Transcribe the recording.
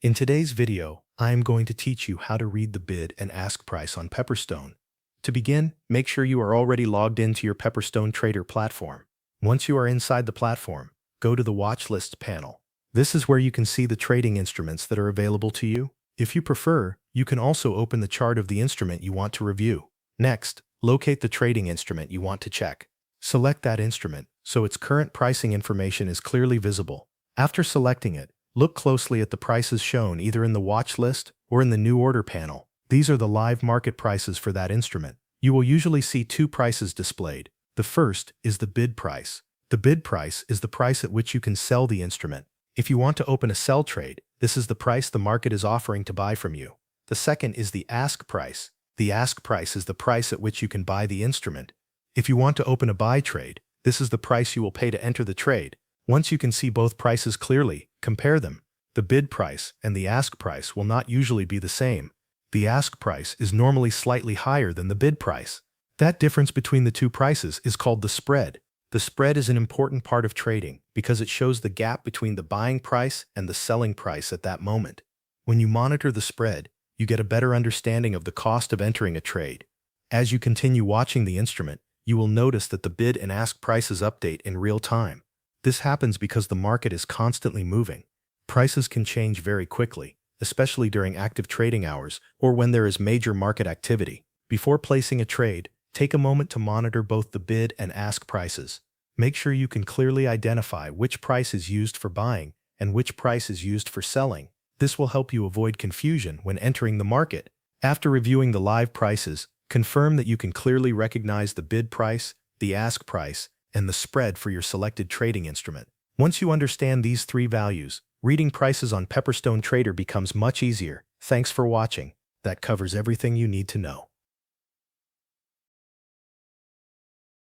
In today's video, I am going to teach you how to read the bid and ask price on Pepperstone. To begin, make sure you are already logged into your Pepperstone Trader platform. Once you are inside the platform, go to the Watch Lists panel. This is where you can see the trading instruments that are available to you. If you prefer, you can also open the chart of the instrument you want to review. Next, locate the trading instrument you want to check. Select that instrument so its current pricing information is clearly visible. After selecting it, look closely at the prices shown either in the watch list or in the new order panel. These are the live market prices for that instrument. You will usually see two prices displayed. The first is the bid price. The bid price is the price at which you can sell the instrument. If you want to open a sell trade, this is the price the market is offering to buy from you. The second is the ask price. The ask price is the price at which you can buy the instrument. If you want to open a buy trade, this is the price you will pay to enter the trade. Once you can see both prices clearly, compare them. The bid price and the ask price will not usually be the same. The ask price is normally slightly higher than the bid price. That difference between the two prices is called the spread. The spread is an important part of trading because it shows the gap between the buying price and the selling price at that moment. When you monitor the spread, you get a better understanding of the cost of entering a trade. As you continue watching the instrument, you will notice that the bid and ask prices update in real time. This happens because the market is constantly moving. Prices can change very quickly, especially during active trading hours or when there is major market activity. Before placing a trade, take a moment to monitor both the bid and ask prices. Make sure you can clearly identify which price is used for buying and which price is used for selling. This will help you avoid confusion when entering the market. After reviewing the live prices, confirm that you can clearly recognize the bid price, the ask price, and the spread for your selected trading instrument. Once you understand these three values, reading prices on Pepperstone Trader becomes much easier. Thanks for watching. That covers everything you need to know.